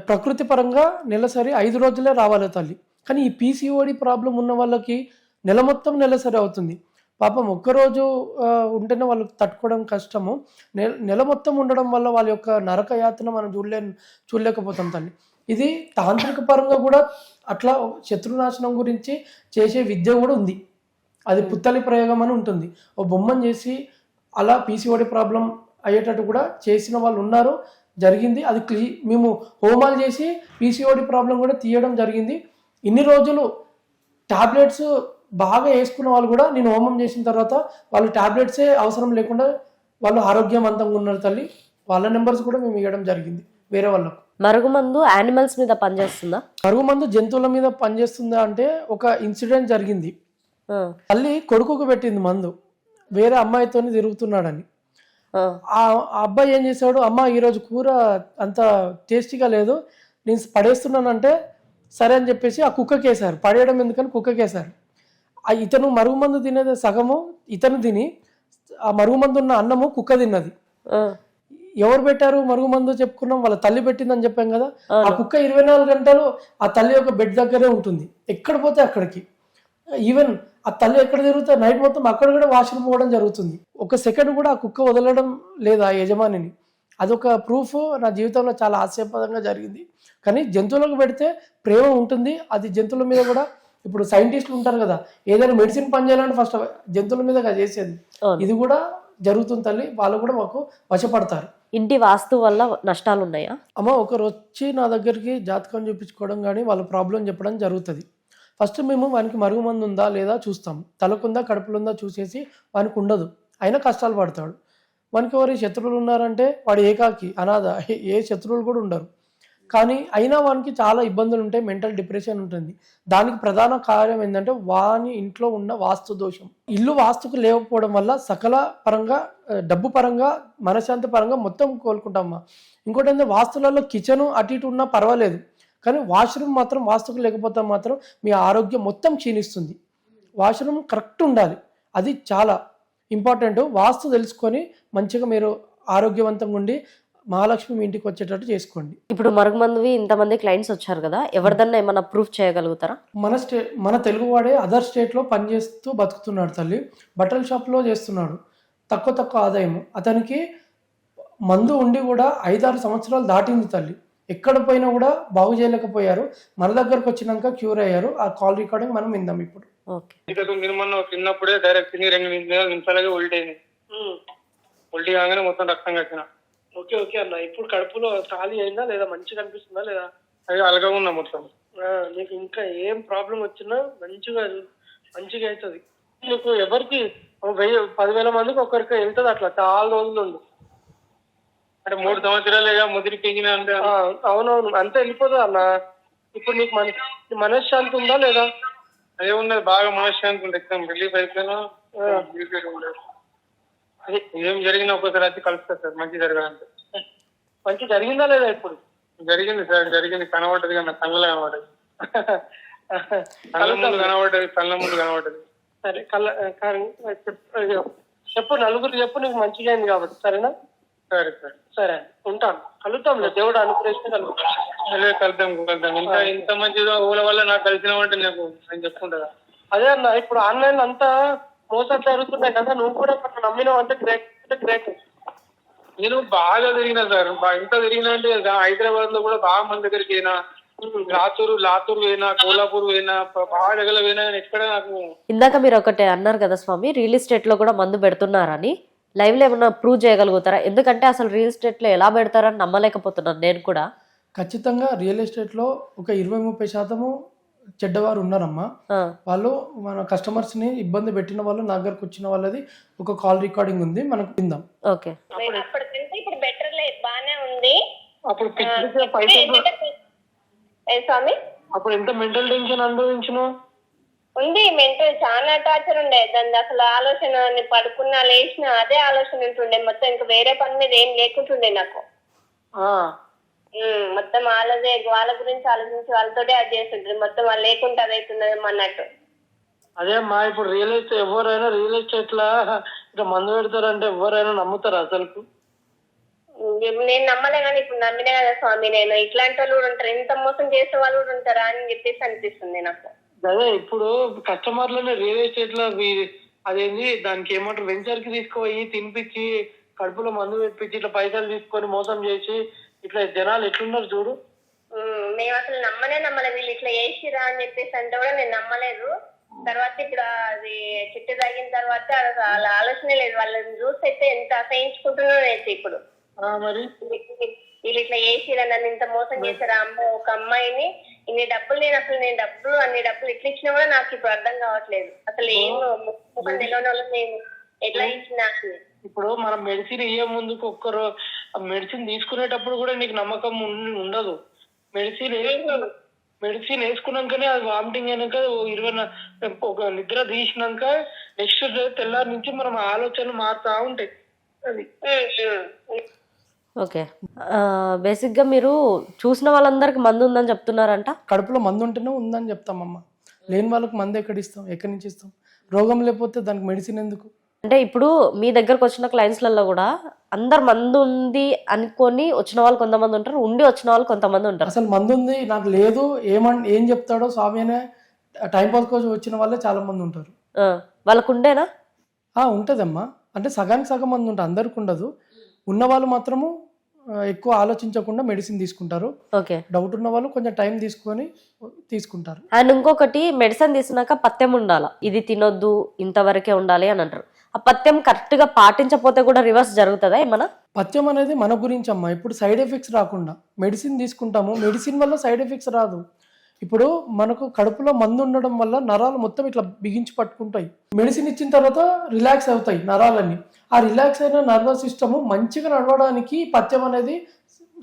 ప్రకృతి పరంగా నెలసరి 5 రోజులే రావాలి తల్లి. కానీ ఈ పీసీఓడి ప్రాబ్లం ఉన్న వాళ్ళకి నెల మొత్తం నెలసరి అవుతుంది. పాపం ఒక్కరోజు ఉంటేనే వాళ్ళకి తట్టుకోవడం కష్టము. నెల మొత్తం ఉండడం వల్ల వాళ్ళ యొక్క నరక యాతన మనం చూడలేకపోతాం తల్లి. ఇది తాంత్రిక పరంగా కూడా అట్లా శత్రునాశనం గురించి చేసే విద్య కూడా ఉంది. అది పుత్తలి ప్రయోగం అని ఉంటుంది. ఓ బొమ్మను చేసి అలా పీసీఓడి ప్రాబ్లం అయ్యేటట్టు కూడా చేసిన వాళ్ళు ఉన్నారు, జరిగింది. అది మేము హోమాలు చేసి పీసీఓడి ప్రాబ్లం కూడా తీయడం జరిగింది. ఇన్ని రోజులు టాబ్లెట్స్ బాగా వేసుకున్న వాళ్ళు కూడా నేను హోమం చేసిన తర్వాత వాళ్ళు టాబ్లెట్సే అవసరం లేకుండా వాళ్ళు ఆరోగ్యవంతంగా ఉన్నారు తల్లి. వాళ్ళ నెంబర్స్ కూడా మేము ఇవ్వడం జరిగింది వేరే వాళ్ళకు. మరుగుమందు యానిమల్స్ మీద పనిచేస్తుందా? మరుగుమందు జంతువుల మీద పనిచేస్తుందా అంటే ఒక ఇన్సిడెంట్ జరిగింది. తల్లి కొడుకుకు పెట్టింది మందు, వేరే అమ్మాయితో తిరుగుతున్నాడని. ఆ అబ్బాయి ఏం చేశాడు, అమ్మ ఈరోజు కూర అంత టేస్టీగా లేదు, నేను పడేస్తున్నానంటే సరే అని చెప్పేసి ఆ కుక్కకేశారు. పడేయడం ఎందుకని కుక్కకేశారు. ఇతను మరుగుమందు తినేది సగము ఇతను తిని, ఆ మరుగుమందు ఉన్న అన్నము కుక్క తిన్నది. ఎవరు పెట్టారు మరుగుమందు చెప్పుకున్నాం, వాళ్ళ తల్లి పెట్టిందని చెప్పాం కదా. ఆ కుక్క 24 గంటలు ఆ తల్లి యొక్క బెడ్ దగ్గరే ఉంటుంది, ఎక్కడ పోతే అక్కడికి. ఈవెన్ ఆ తల్లి ఎక్కడ తిరుగుతా నైట్ మొత్తం అక్కడ కూడా వాష్రూమ్ పోవడం జరుగుతుంది. ఒక సెకండ్ కూడా ఆ కుక్క వదలడం లేదు ఆ యజమానిని. అదొక ప్రూఫ్ నా జీవితంలో చాలా హాస్యాస్పదంగా జరిగింది. కానీ జంతువులకు పెడితే ప్రేమ ఉంటుంది. అది జంతువుల మీద కూడా, ఇప్పుడు సైంటిస్టులు ఉంటారు కదా, ఏదైనా మెడిసిన్ పనిచేయాలంటే ఫస్ట్ జంతువుల మీద చేసేది. ఇది కూడా జరుగుతుంది తల్లి. వాళ్ళు కూడా మాకు వశపడతారు. ఇంటి వాస్తు వల్ల నష్టాలు ఉన్నాయా? అమ్మ ఒకరు వచ్చి నా దగ్గరికి జాతకం చూపించుకోవడం కానీ వాళ్ళ ప్రాబ్లం చెప్పడం జరుగుతుంది. ఫస్ట్ మేము వానికి మరుగుమందు ఉందా లేదా చూస్తాం. తలకుందా కడుపులుందా చూసేసి వానికి ఉండదు, అయినా కష్టాలు పడతాడు. వానికి ఎవరి శత్రువులు ఉన్నారంటే వాడు ఏకాకి అనాథ, ఏ శత్రువులు కూడా ఉండరు. కానీ అయినా వానికి చాలా ఇబ్బందులు ఉంటాయి, మెంటల్ డిప్రెషన్ ఉంటుంది. దానికి ప్రధాన కారణం ఏంటంటే వాని ఇంట్లో ఉన్న వాస్తు దోషం. ఇల్లు వాస్తుకు లేకపోవడం వల్ల సకల పరంగా, డబ్బు పరంగా, మనశ్శాంతి పరంగా మొత్తం కోలుకుంటామమ్మా. ఇంకోటి ఏంటంటే వాస్తులలో కిచెన్ అటు ఇటు ఉన్నా పర్వాలేదు, కానీ వాష్రూమ్ మాత్రం వాస్తుకు లేకపోతే మాత్రం మీ ఆరోగ్యం మొత్తం క్షీణిస్తుంది. వాష్రూమ్ కరెక్ట్ ఉండాలి, అది చాలా ఇంపార్టెంట్. వాస్తు తెలుసుకొని మంచిగా మీరు ఆరోగ్యవంతంగా ఉండి మహాలక్ష్మి మీ ఇంటికి వచ్చేటట్టు చేసుకోండి. ఇప్పుడు మరుగుమందువి ఇంతమంది క్లయింట్స్ వచ్చారు కదా, ఎవరిదన్నా ఏమన్నా ప్రూఫ్ చేయగలుగుతారా? మన తెలుగువాడే అదర్ స్టేట్లో పనిచేస్తూ బతుకుతున్నాడు తల్లి. బట్టల షాప్లో చేస్తున్నాడు, తక్కువ ఆదాయం. అతనికి మందు ఉండి కూడా 5-6 సంవత్సరాలు దాటింది తల్లి. ఎక్కడ పోయినా కూడా బాగు చేయలేకపోయారు. మన దగ్గరకు వచ్చినాక క్యూర్ అయ్యారు. ఆ కాల్ రికార్డింగ్ మనం విందాం ఇప్పుడు. తిన్నప్పుడే డైరెక్ట్ 2 నిమిషాలకే ఉల్టైంది. ఉల్టీ కాగానే మొత్తం రక్తం కట్టిన. ఓకే అన్న, ఇప్పుడు కడుపులో ఖాళీ అయిందా లేదా, మంచిగా అనిపిస్తుందా లేదా? అది అలగా ఉన్నా మొత్తం. నీకు ఇంకా ఏం ప్రాబ్లం వచ్చినా మంచిగా అవుతుంది. నీకు ఎవరికి 10,000 మందికి ఒకరికి వెళ్తుంది అట్లా చాలా రోజులు ఉంది. అంటే 3 సంవత్సరాలుగా ముదిరి పెంచిన అంటే. అవునవును, అంతే వెళ్ళిపోతుంది అన్న. ఇప్పుడు నీకు మనశ్శాంతి ఉందా లేదా? అదే ఉన్నది, బాగా మనశ్శాంతి ఉంది. ఎగ్జామ్ రిలీఫ్ అయిపోయినా ఉండదు. ఏం జరిగినా ఒక్కొక్కసారి వచ్చి కలుస్తారు సార్, మంచి జరగాలంటే. మంచి జరిగిందా లేదా? ఇప్పుడు జరిగింది సార్, జరిగింది. కనబడ్డది కానీ కళ్ళలో కనబడ్డది, కళ్ళ ముందు కనబడ్డది. సరే చెప్పు, నలుగురు చెప్పు, నీకు మంచిగా అయింది కాబట్టి. సరేనా? సరే సార్. సరే ఉంటాను, కలుద్దాంలే, దేవుడు అనుగ్రహిస్తే కలుద్దాం. కలుద్దాం. ఇంకా ఇంత మంచిగా ఊళ్ళ వల్ల నాకు కలిసినామంటే నేను చెప్పుకుంటా. అదే అన్న, ఇప్పుడు ఆన్లైన్ అంతా మోసాలు జరుగుతున్నాయి కదా, నువ్వు కూడా నమ్మినావు అంటే గ్రేట్. నేను బాగా తిరిగినా సార్, ఎంత తిరిగినా అంటే హైదరాబాద్ లో కూడా బాగా మంది దగ్గరికి అయినా, లాతూరు పోయినా, కోలాపూర్ పోయినా, బాగా దగ్గర పోయినా, ఎక్కడ నాకు. ఇందాక మీరు ఒకటి అన్నారు కదా స్వామి, రియల్ ఎస్టేట్ లో కూడా మందు పెడుతున్నారని, లైవ్ లో ఏమన్నా ప్రూవ్ చేయగలుగుతారా? ఎందుకంటే అసలు రియల్ ఎస్టేట్ లో ఎలా పెడతారని నమ్మలేకపోతున్నాను నేను కూడా. ఖచ్చితంగా రియల్ ఎస్టేట్ లో ఒక 20-30% చెడ్డవారు ఉన్నారమ్మా. వాళ్ళు మన కస్టమర్స్ ని ఇబ్బంది పెట్టిన వాళ్ళు నా దగ్గరకు వచ్చిన వాళ్ళది ఒక కాల్ రికార్డింగ్ ఉంది, మనకు విందాం. ఓకే. ఇప్పుడు బెటర్ ఉంది. అప్పుడు పిచ్చి పైసలు ఏ స్వామి, అప్పుడు ఎంత మెంటల్ టెన్షన్ అనుభవించిన ఉంది మెంటల్ చాలా టార్చర్ ఉండే. దాన్ని అసలు ఆలోచన పడుకున్నా లేచినా అదే ఆలోచన ఉంటుండే. మొత్తం ఇంకా వేరే పని మీద ఏం లేకుంటుండే నాకు. మొత్తం వాళ్ళ గురించి ఆలోచించి వాళ్ళతోటే అది చేస్తుంటుంది. మొత్తం వాళ్ళు లేకుంటే అది అవుతున్నది అన్నట్టు. అదే అమ్మా, ఇప్పుడు రియల్ ఎస్టేట్ ఎవరైనా రియల్ ఎస్టేట్ లా ఇట్లా మందు పెడతారంటే ఎవరైనా నమ్ముతారా అసలు? నేను నమ్మలే కానీ ఇప్పుడు నమ్మినే కదా స్వామి. నేను ఇట్లాంటి వాళ్ళు కూడా ఉంటారు, ఇంత మోసం చేసే వాళ్ళు కూడా ఉంటారా అని చెప్పేసి అనిపిస్తుంది నాకు. అదే ఇప్పుడు కస్టమర్లనే రియల్ ఎస్టేట్ లో అదేంది దానికి ఏమంటారు వెంచర్ కి తీసుకుపోయి తినిపించి కడుపులో మందు పెట్టించి ఇట్లా పైసలు తీసుకొని మోసం చేసి ఇట్లా జనాలు ఎట్లున్నారు చూడు. మేము అసలు నమ్మలేదు. వీళ్ళు ఇట్లా చేసిరా అని చెప్పేసి అంటే కూడా నేను నమ్మలేదు. తర్వాత ఇప్పుడు అది చిట్టు తాగిన తర్వాత వాళ్ళ ఆలోచనే లేదు. వాళ్ళని చూసి అయితే ఎంత అసహించుకుంటున్నారో అయితే ఇప్పుడు. మరి వీళ్ళు ఇట్లా చేసిరా, నన్ను ఇంత మోసం చేశారా, అమ్మ ఒక అమ్మాయిని ఇన్ని డబ్బులు అన్ని డబ్బులు ఇట్లా ఇచ్చినా కూడా నాకు ఇప్పుడు అర్థం కావట్లేదు. అసలు ఏం ముఖం తెలియని వాళ్ళని నేను ఎట్లా ఇచ్చినా. ఇప్పుడు మనం మెడిసిన్ ఇయ్యే ముందుకు ఒక్కరు మెడిసిన్ తీసుకునేటప్పుడు కూడా నీకు నమ్మకం ఉండదు. మెడిసిన్ వేసుకున్నాకనే అది వామిటింగ్ అయినాక 20 ఒక నిద్ర తీసినాక నెక్స్ట్ డే తెల్లారి నుంచి మనం ఆలోచనలు మారుతా ఉంటాయి. అది ఓకే, బేసిక్గా మీరు చూసిన వాళ్ళందరికి మందు ఉందని చెప్తున్నారంట. కడుపులో మందు ఉంటేనే ఉందని చెప్తామమ్మా. లేని వాళ్ళకి మందు ఎక్కడి నుంచి ఇస్తాం? రోగం లేకపోతే దానికి మెడిసిన్ ఎందుకు? అంటే ఇప్పుడు మీ దగ్గరకు వచ్చిన క్లయింట్స్లలో కూడా అందరు మందు ఉంది అనుకొని వచ్చిన వాళ్ళు కొంతమంది ఉంటారు, ఉండి వచ్చిన వాళ్ళు కొంతమంది ఉంటారు. అసలు మందు ఉంది నాకు లేదు ఏం చెప్తాడో స్వామి అనే టైం పాస్ కోసం వచ్చిన వాళ్ళే చాలా మంది ఉంటారు. వాళ్ళకు ఉండేనా? ఉంటుందమ్మా, అంటే సగానికి సగం మంది ఉంటుంది, అందరికి ఉండదు. ఉన్న వాళ్ళు మాత్రము ఎక్కువ ఆలోచించకుండా మెడిసిన్ తీసుకుంటారు. ఓకే, డౌట్ ఉన్న వాళ్ళు కొంచెం టైం తీసుకొని తీసుకుంటారు. అండ్ ఇంకొకటి, మెడిసిన్ తీసుకున్నాక పథ్యం ఉండాలి, ఇది తినొద్దు ఇంతవరకే ఉండాలి అని అంటారు. ఆ పథ్యం కరెక్ట్ గా పాటించకపోతే కూడా రివర్స్ జరుగుతుందా ఏమన్నా? పథ్యం అనేది మన గురించి అమ్మా. ఇప్పుడు సైడ్ ఎఫెక్ట్స్ రాకుండా మెడిసిన్ తీసుకుంటాము, మెడిసిన్ వల్ల సైడ్ ఎఫెక్ట్స్ రాదు. ఇప్పుడు మనకు కడుపులో మందు ఉండడం వల్ల నరాలు మొత్తం ఇట్లా బిగించి పట్టుకుంటాయి. మెడిసిన్ ఇచ్చిన తర్వాత రిలాక్స్ అవుతాయి నరాలన్నీ. ఆ రిలాక్స్ అయిన నర్వస్ సిస్టమ్ మంచిగా నడవడానికి పథ్యం అనేది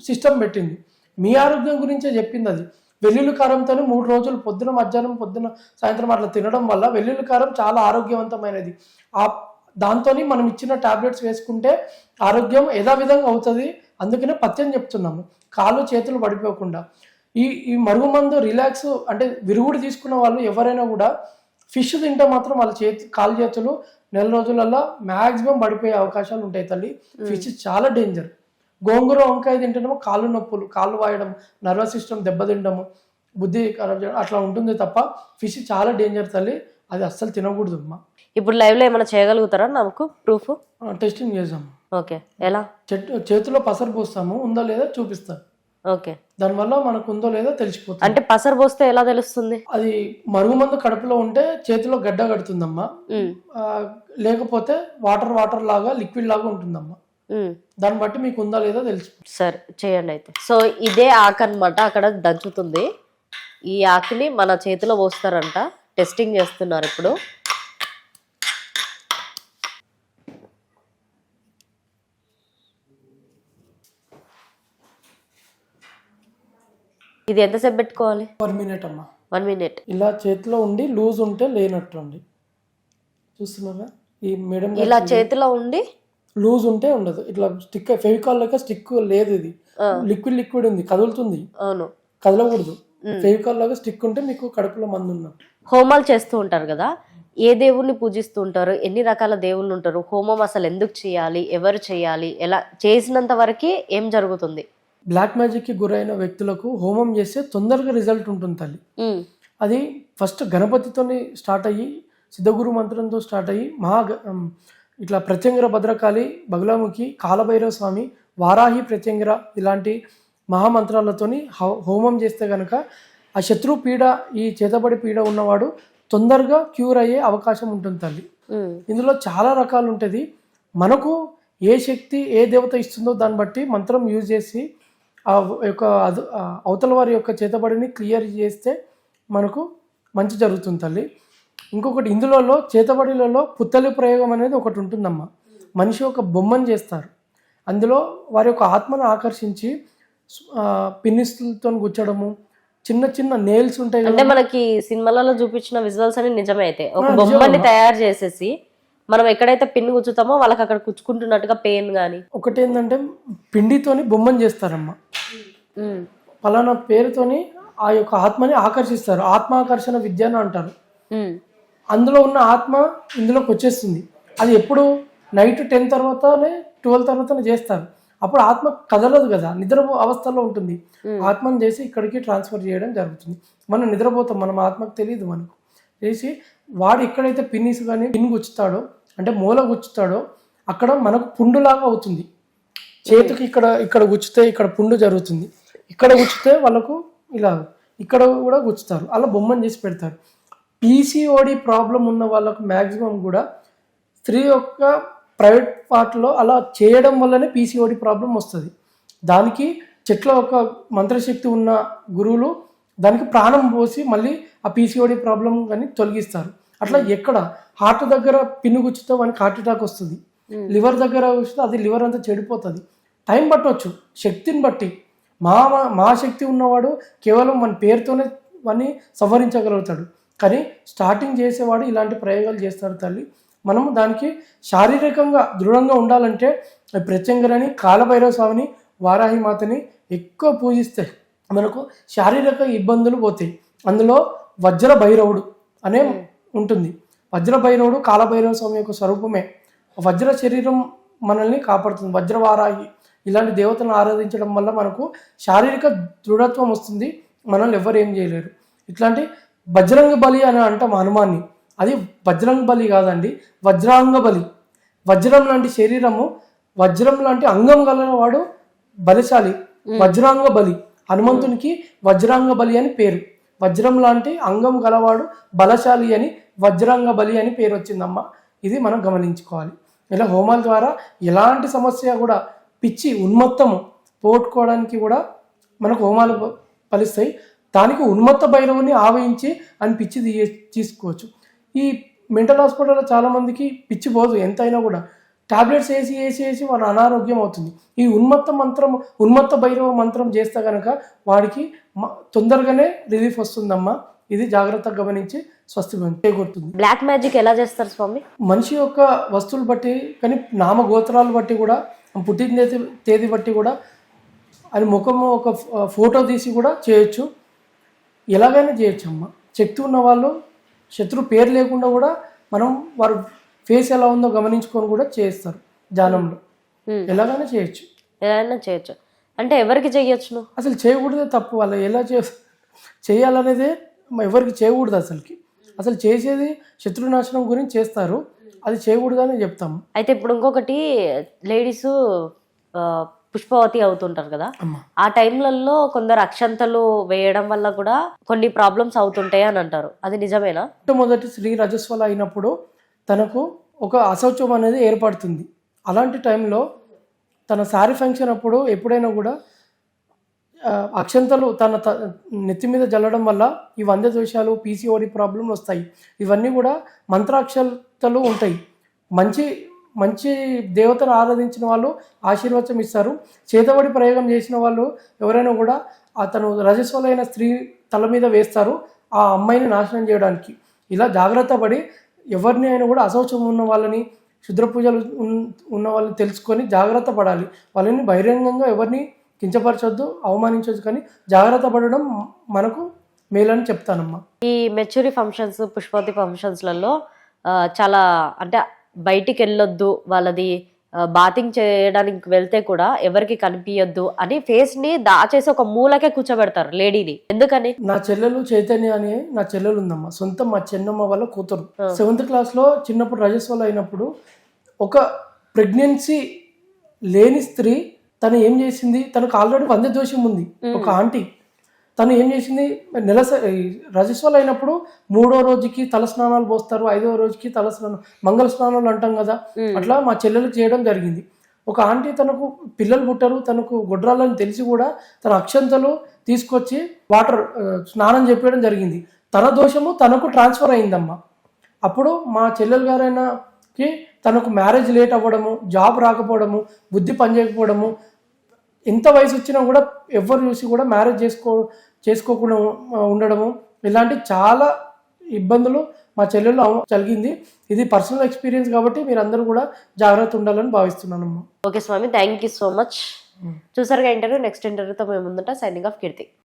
సిస్టమ్ పెట్టింది. మీ ఆరోగ్యం గురించే చెప్పింది అది. వెల్లుల్లి కారంతో 3 రోజులు పొద్దున మధ్యాహ్నం పొద్దున సాయంత్రం అట్లా తినడం వల్ల వెల్లుల్లి కారం చాలా ఆరోగ్యవంతమైనది. దాంతో మనం ఇచ్చిన టాబ్లెట్స్ వేసుకుంటే ఆరోగ్యం యథావిధంగా అవుతుంది. అందుకనే పథ్యం చెప్తున్నాము, కాళ్ళు చేతులు పడిపోకుండా. ఈ మరుగుమందు రిలాక్స్ అంటే విరుగుడు తీసుకున్న వాళ్ళు ఎవరైనా కూడా ఫిష్ తింటే మాత్రం వాళ్ళ కాళ్ళు చేతులు నెల రోజులలో మ్యాక్సిమం పడిపోయే అవకాశాలు ఉంటాయి తల్లి. ఫిష్ చాలా డేంజర్. గోంగూర వంకాయ తింటేనేమో కాళ్ళు నొప్పులు, కాళ్ళు వాయడం, నర్వస్ సిస్టమ్ దెబ్బతిండము, బుద్ధి ఖరాబ్ చేయడం అట్లా ఉంటుంది తప్ప ఫిష్ చాలా డేంజర్ తల్లి, అది అస్సలు తినకూడదు అమ్మా. ఇప్పుడు లైవ్ లో ఏమైనా చేయగలుగుతారా నాకు ప్రూఫ్? టెస్టింగ్ చేసాం. ఓకే, ఎలా? చేతిలో పసరు పోస్తాము, ఉందో లేదో చూపిస్తాం. ఓకే, దానివల్ల మనకు ఉందో లేదో తెలిసిపోతుంది. అంటే పసరు పోస్తే ఎలా తెలుస్తుంది? అది మరుగుమందు కడుపులో ఉంటే చేతిలో గడ్డ కడుతుందమ్మా, లేకపోతే వాటర్ లాగా లిక్విడ్ లాగా ఉంటుందమ్మా. దాన్ని బట్టి మీకు ఉందా లేదా తెలుసు. సరే చేయండి అయితే. సో ఇదే ఆకు అనమాట, అక్కడ దంచుతుంది. ఈ ఆకుని మన చేతిలో పోస్తారంట, టెస్టింగ్ చేస్తున్నారు ఇప్పుడు. ఇది ఎంతసేపు పెట్టుకోవాలి? 1 మినిట్ అమ్మా. 1 మినిట్. ఇలా చేతిలో ఉండి లూజ్ ఉంటే లేనట్టు అండి. చూస్తున్నారా ఈ మేడం? ఇలా చేతిలో ఉండి లూజ్ ఉంటే ఉండదు. ఇట్లా స్టిక్ ఫెవికాల్ లెక్క స్టిక్ లేదు, ఇది లిక్విడ్ ఉంది, కదులుతుంది. అవును, కదలకూడదు. ఫెవికాల్ లాగా స్టిక్ ఉంటే మీకు కడుపులో మందు ఉన్నట్టు. హోమాలు చేస్తూ ఉంటారు కదా, ఏ దేవుణ్ణి పూజిస్తూ ఉంటారు, ఎన్ని రకాల దేవుళ్ళు ఉంటారు, హోమం అసలు ఎందుకు చేయాలి, ఎవరు చేయాలి, ఎలా చేసినంత వరకు ఏం జరుగుతుంది? బ్లాక్ మ్యాజిక్ కి గురైన వ్యక్తులకు హోమం చేస్తే తొందరగా రిజల్ట్ ఉంటుంది తల్లి. అది ఫస్ట్ గణపతితో స్టార్ట్ అయ్యి, సిద్ధగురు మంత్రంతో స్టార్ట్ అయ్యి, ఇట్లా ప్రత్యంగర భద్రకాళి, బగులాముఖి, కాలభైరవ స్వామి, వారాహి ప్రత్యంగర ఇలాంటి మహామంత్రాలతోని హోమం చేస్తే కనుక ఆ శత్రు పీడ, ఈ చేతబడి పీడ ఉన్నవాడు తొందరగా క్యూర్ అయ్యే అవకాశం ఉంటుంది తల్లి. ఇందులో చాలా రకాలు ఉంటుంది. మనకు ఏ శక్తి ఏ దేవత ఇస్తుందో దాన్ని బట్టి మంత్రం యూజ్ చేసి ఆ యొక్క అవతల వారి యొక్క చేతబడిని క్లియర్ చేస్తే మనకు మంచి జరుగుతుంది తల్లి. ఇంకొకటి ఇందులో చేతబడిలలో పుత్తలి ప్రయోగం అనేది ఒకటి ఉంటుందమ్మా. మనిషి ఒక బొమ్మను చేస్తారు, అందులో వారి యొక్క ఆత్మను ఆకర్షించి పిన్నిస్లతో గుచ్చడము, చిన్న చిన్న నేల్స్ ఉంటాయి కదా. అంటే మనకి సినిమాలలో చూపించిన విజువల్స్ అని నిజమే. అయితే ఒక నిజమే. బొమ్మని తయారు చేసేసి మనం ఎక్కడైతే పిన్ గుచ్చుతామో వాళ్ళకి అక్కడ కుచ్చుకుంటున్నట్టుగా పెయిన్ గానీ. ఒకటి ఏంటంటే పిండితోని బొమ్మని చేస్తారమ్మా, పలానా పేరుతోని ఆ యొక్క ఆత్మని ఆకర్షిస్తారు. ఆత్మాకర్షణ విద్య అని అంటారు. అందులో ఉన్న ఆత్మ ఇందులోకి వచ్చేస్తుంది. అది ఎప్పుడు నైట్ 10 తర్వాతనే 12 తర్వాతనే చేస్తారు. అప్పుడు ఆత్మ కదలదు కదా, నిద్ర అవస్థలో ఉంటుంది. ఆత్మను చేసి ఇక్కడికి ట్రాన్స్ఫర్ చేయడం జరుగుతుంది. మనం నిద్రపోతాం, మనం ఆత్మకు తెలియదు. మనకు చేసి వాడు ఎక్కడైతే పిన్నిస్ కానీ పిన్ గుచ్చుతాడో అంటే మూల గుచ్చుతాడో అక్కడ మనకు పుండులాగా అవుతుంది. చేతికి ఇక్కడ గుచ్చితే ఇక్కడ పుండు జరుగుతుంది, ఇక్కడ గుచ్చితే వాళ్ళకు ఇలా ఇక్కడ కూడా గుచ్చుతారు. అలా బొమ్మను చేసి పెడతారు. పీసీఓడి ప్రాబ్లం ఉన్న వాళ్ళకు మ్యాక్సిమం కూడా స్త్రీ యొక్క ప్రైవేట్ పార్ట్లో అలా చేయడం వల్లనే పీసీఓడి ప్రాబ్లం వస్తుంది. దానికి చెట్ల ఒక మంత్రశక్తి ఉన్న గురువులు దానికి ప్రాణం పోసి మళ్ళీ ఆ పీసీఓడి ప్రాబ్లం కానీ తొలగిస్తారు. అట్లా ఎక్కడ హార్ట్ దగ్గర పిన్ను గుచ్చితే వానికి హార్ట్ అటాక్ వస్తుంది, లివర్ దగ్గర వస్తే అది లివర్ అంతా చెడిపోతుంది. టైం పట్టవచ్చు, శక్తిని బట్టి. మా శక్తి ఉన్నవాడు కేవలం మన పేరుతోనే వాడిని సవరించగలుగుతాడు. కానీ స్టార్టింగ్ చేసేవాడు ఇలాంటి ప్రయోగాలు చేస్తాడు తల్లి. మనము దానికి శారీరకంగా దృఢంగా ఉండాలంటే ప్రత్యంగరని, కాలభైరవ స్వామిని, వారాహి మాతని ఎక్కువ పూజిస్తే మనకు శారీరక ఇబ్బందులు పోతాయి. అందులో వజ్ర భైరవుడు అనే ఉంటుంది. వజ్ర భైరవుడు కాలభైరవ స్వామి యొక్క స్వరూపమే. వజ్ర శరీరం మనల్ని కాపాడుతుంది. వజ్రవారాహి ఇలాంటి దేవతలను ఆరాధించడం వల్ల మనకు శారీరక దృఢత్వం వస్తుంది. మనల్ని ఎవరు ఏం చేయలేరు. ఇట్లాంటి బజరంగ బలి అని అంటాం హనుమాన్ని. అది వజ్రంగ బలి కాదండి, వజ్రాంగ బలి. వజ్రం లాంటి శరీరము, వజ్రం లాంటి అంగం గలవాడు బలిశాలి. వజ్రాంగ బలి. హనుమంతునికి వజ్రాంగ బలి అని పేరు. వజ్రం లాంటి అంగం గలవాడు బలశాలి అని వజ్రాంగ బలి అని పేరు వచ్చిందమ్మా. ఇది మనం గమనించుకోవాలి. ఇలా హోమాల ద్వారా ఎలాంటి సమస్య కూడా, పిచ్చి ఉన్మత్తము పోగొట్టుకోవడానికి కూడా మనకు హోమాలు ఫలిస్తాయి. దానికి ఉన్మత్త భైరవుని ఆవహించి అని పిచ్చి తీసుకోవచ్చు. ఈ మెంటల్ హాస్పిటల్లో చాలామందికి పిచ్చి పోదు, ఎంతైనా కూడా టాబ్లెట్స్ వేసి వాళ్ళ అనారోగ్యం అవుతుంది. ఈ ఉన్మత్త భైరవ మంత్రం చేస్తే కనుక వాడికి తొందరగానే రిలీఫ్ వస్తుందమ్మా. ఇది జాగ్రత్తగా గమనించి స్వస్తి చేకూరుతుంది. బ్లాక్ మ్యాజిక్ ఎలా చేస్తారు స్వామి? మనిషి యొక్క వస్తువులు బట్టి, కానీ నామగోత్రాలు బట్టి కూడా, పుట్టిన తేదీ బట్టి కూడా, అది ముఖము ఒక ఫోటో తీసి కూడా చేయొచ్చు. ఎలాగైనా చేయొచ్చు అమ్మ. శక్తి ఉన్న వాళ్ళు శత్రు పేరు లేకుండా కూడా మనం వారు ఫేస్ ఎలా ఉందో గమనించుకొని కూడా చేస్తారు ధ్యానంలో. ఎలాగైనా చేయొచ్చు. అంటే ఎవరికి చేయొచ్చు? అసలు చేయకూడదే తప్పు. వాళ్ళు ఎలా చేయాలనేదే ఎవరికి చేయకూడదు. అసలు చేసేది శత్రునాశనం గురించి చేస్తారు, అది చేయకూడదని చెప్తాము. అయితే ఇప్పుడు ఇంకొకటి, లేడీస్ పుష్పవతి అవుతుంటారు కదా, ఆ టైంలలో కొందరు అక్షంతలు వేయడం వల్ల కూడా కొన్ని ప్రాబ్లమ్స్ అవుతుంటాయి అని అంటారు. అది నిజమేనా? మొదటి స్త్రీ రజస్వల అయినప్పుడు తనకు ఒక అశౌచం అనేది ఏర్పడుతుంది. అలాంటి టైంలో తన శారీ ఫంక్షన్ అప్పుడు ఎప్పుడైనా కూడా అక్షంతలు తన నెత్తి మీద జల్లడం వల్ల ఈ వంద దోషాలు, పీసీఓడి ప్రాబ్లం వస్తాయి. ఇవన్నీ కూడా మంత్రాక్షంతలు ఉంటాయి. మంచి దేవతను ఆరాధించిన వాళ్ళు ఆశీర్వచనం ఇస్తారు. చేతబడి ప్రయోగం చేసిన వాళ్ళు ఎవరైనా కూడా అతను రజస్వలైన స్త్రీ తల మీద వేస్తారు ఆ అమ్మాయిని నాశనం చేయడానికి. ఇలా జాగ్రత్త పడి ఎవరిని అయినా కూడా అశౌచం ఉన్న వాళ్ళని, క్షుద్ర పూజలు ఉన్న వాళ్ళని తెలుసుకొని జాగ్రత్త పడాలి. వాళ్ళని బహిరంగంగా ఎవరిని కించపరచొద్దు, అవమానించొద్దు, కానీ జాగ్రత్త పడడం మనకు మేలని చెప్తానమ్మా. ఈ మెచ్యూరి ఫంక్షన్స్, పుష్పవతి ఫంక్షన్స్లలో చాలా అంటే బయటికి వెళ్ళొద్దు, వాళ్ళది బాతింగ్ చేయడానికి వెళ్తే కూడా ఎవరికి కనిపించొద్దు అని ఫేస్ ని దాచేసి ఒక మూలకే కూర్చోబెడతారు లేడీని. ఎందుకని? నా చెల్లెలు చైతన్య అని నా చెల్లెలు ఉందమ్మా, సొంతం మా చిన్నమ్మ వాళ్ళ కూతురు. 7th క్లాస్లో చిన్నప్పుడు రజస్వల అయినప్పుడు ఒక ప్రెగ్నెన్సీ లేని స్త్రీ తను ఏం చేసింది, తనకు ఆల్రెడీ వంద దోషం ఉంది. ఒక ఆంటీ తను ఏం చేసింది, రజస్వల అయినప్పుడు 3వ రోజుకి తల స్నానాలు పోస్తారు, 5వ రోజుకి తల స్నానం, మంగళ స్నానాలు అంటాం కదా, అట్లా మా చెల్లెలకు చేయడం జరిగింది. ఒక ఆంటీ తనకు పిల్లలు పుట్టరు, తనకు గొడ్రాలని తెలిసి కూడా తన అక్షంతలు తీసుకొచ్చి వాటర్ స్నానం చెప్పడం జరిగింది. తన దోషము తనకు ట్రాన్స్ఫర్ అయిందమ్మా. అప్పుడు మా చెల్లెలు గారైనకి తనకు మ్యారేజ్ లేట్ అవ్వడము, జాబ్ రాకపోవడము, బుద్ధి పనిచేయకపోవడము, ఎంత వయసు వచ్చినా కూడా ఎవరు చూసి కూడా మ్యారేజ్ చేసుకోకుండా ఉండడము, ఇలాంటి చాలా ఇబ్బందులు మా చెల్లెల్లో జరిగింది. ఇది పర్సనల్ ఎక్స్పీరియన్స్ కాబట్టి మీరందరూ కూడా జాగ్రత్త ఉండాలని భావిస్తున్నానమ్మా. ఓకే స్వామి, థ్యాంక్ యూ సో మచ్. చూసారుగా ఇంటర్వ్యూ. నెక్స్ట్ ఇంటర్వ్యూతో మేము ముందుంటా. సైనింగ్ ఆఫ్ కీర్తి.